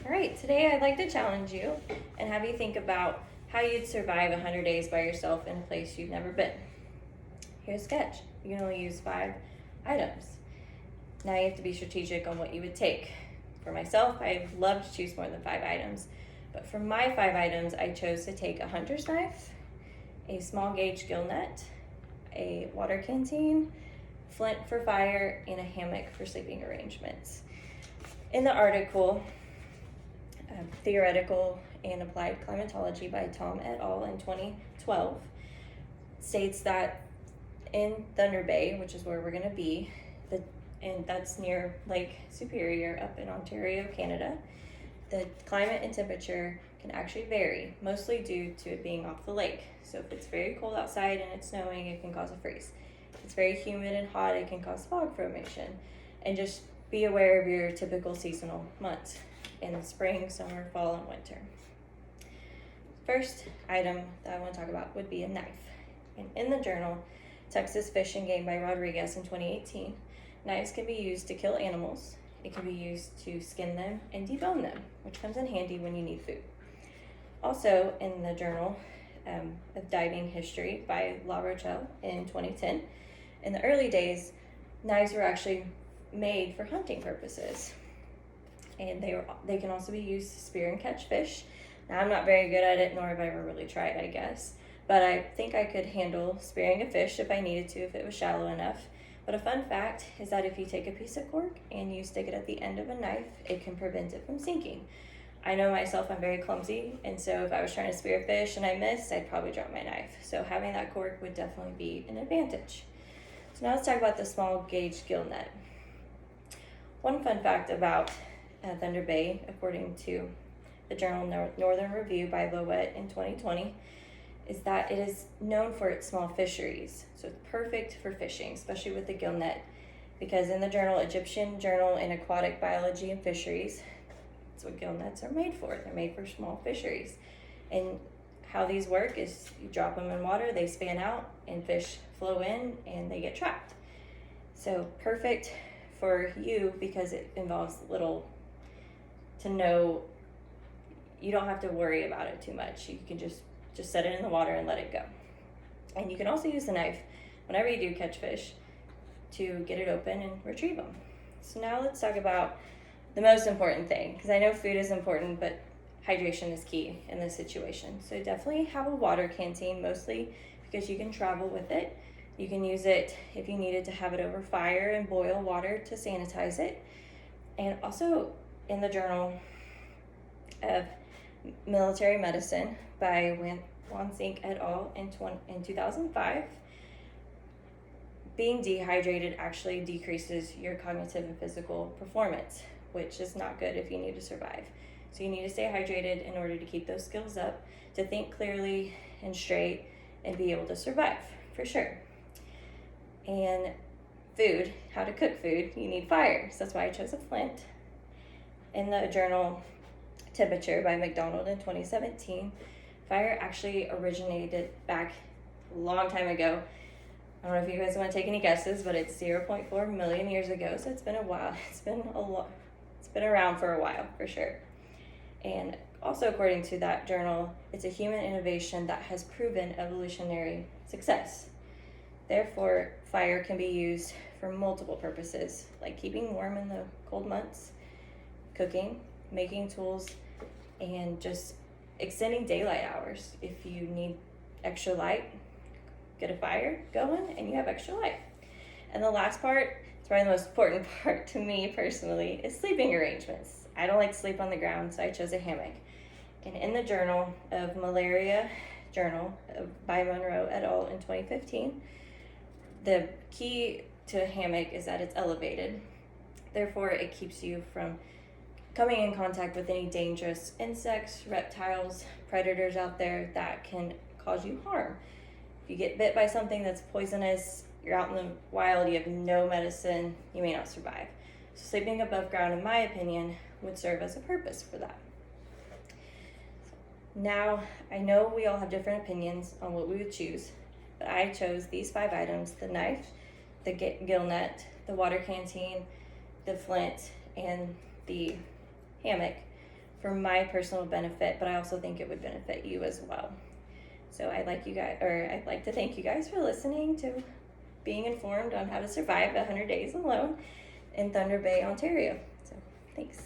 All right, today I'd like to challenge you and have you think about how you'd survive 100 days by yourself in a place you've never been. Here's a sketch. You can only use 5 items. Now you have to be strategic on what you would take. For myself, I'd love to choose more than 5 items, but for my 5 items, I chose to take a hunter's knife, a small gauge gill net, a water canteen, flint for fire, and a hammock for sleeping arrangements. In the article, Theoretical and Applied Climatology by Tom et al. In 2012 states that in Thunder Bay, which is where we're going to be, and that's near Lake Superior up in Ontario, Canada, the climate and temperature can actually vary, mostly due to it being off the lake. So if it's very cold outside and it's snowing, it can cause a freeze. If it's very humid and hot, it can cause fog formation. And just be aware of your typical seasonal months in the spring, summer, fall, and winter. First item that I want to talk about would be a knife. And in the journal, Texas Fish and Game by Rodriguez in 2018, knives can be used to kill animals. It can be used to skin them and debone them, which comes in handy when you need food. Also in the journal of Diving History by La Rochelle in 2010, in the early days, knives were actually made for hunting purposes. And they can also be used to spear and catch fish. Now, I'm not very good at it, nor have I ever really tried, I guess. But I think I could handle spearing a fish if I needed to, if it was shallow enough. But a fun fact is that if you take a piece of cork and you stick it at the end of a knife, it can prevent it from sinking. I know myself, I'm very clumsy, and so if I was trying to spear a fish and I missed, I'd probably drop my knife. So having that cork would definitely be an advantage. So now let's talk about the small gauge gill net. One fun fact about Thunder Bay, according to the journal Northern Review by Lowett in 2020, is that it is known for its small fisheries. So it's perfect for fishing, especially with the gill net, because in the journal Egyptian Journal in Aquatic Biology and Fisheries, that's what gill nets are made for. They're made for small fisheries. And how these work is you drop them in water, they span out, and fish flow in, and they get trapped. So perfect for you because it involves little to no, you don't have to worry about it too much. You can just set it in the water and let it go. And you can also use the knife whenever you do catch fish to get it open and retrieve them. So now let's talk about the most important thing, because I know food is important, but hydration is key in this situation. So definitely have a water canteen, mostly because you can travel with it. You can use it if you needed to have it over fire and boil water to sanitize it. And also in the Journal of Military Medicine by Wansink et al. In 2005, being dehydrated actually decreases your cognitive and physical performance, which is not good if you need to survive. So you need to stay hydrated in order to keep those skills up, to think clearly and straight, and be able to survive, for sure. And food, how to cook food, you need fire. So that's why I chose a flint. In the journal Temperature by McDonald in 2017, fire actually originated back a long time ago. I don't know if you guys want to take any guesses, but it's 0.4 million years ago, so it's been a while. It's been around for a while, for sure. And also according to that journal, it's a human innovation that has proven evolutionary success. Therefore, fire can be used for multiple purposes, like keeping warm in the cold months, cooking, making tools, and just extending daylight hours. If you need extra light, get a fire going and you have extra light. And the last part, it's probably the most important part to me personally, is sleeping arrangements. I don't like to sleep on the ground, so I chose a hammock. And in the Journal of Malaria Journal by Monroe et al. In 2015, the key to a hammock is that it's elevated. Therefore, it keeps you from coming in contact with any dangerous insects, reptiles, predators out there that can cause you harm. If you get bit by something that's poisonous, you're out in the wild, you have no medicine, you may not survive. So sleeping above ground, in my opinion, would serve as a purpose for that. Now, I know we all have different opinions on what we would choose, but I chose these 5 items: the knife, the gill net, the water canteen, the flint, and the hammock for my personal benefit, but I also think it would benefit you as well. So I'd like to thank you guys for listening to being informed on how to survive 100 days alone in Thunder Bay, Ontario. So thanks.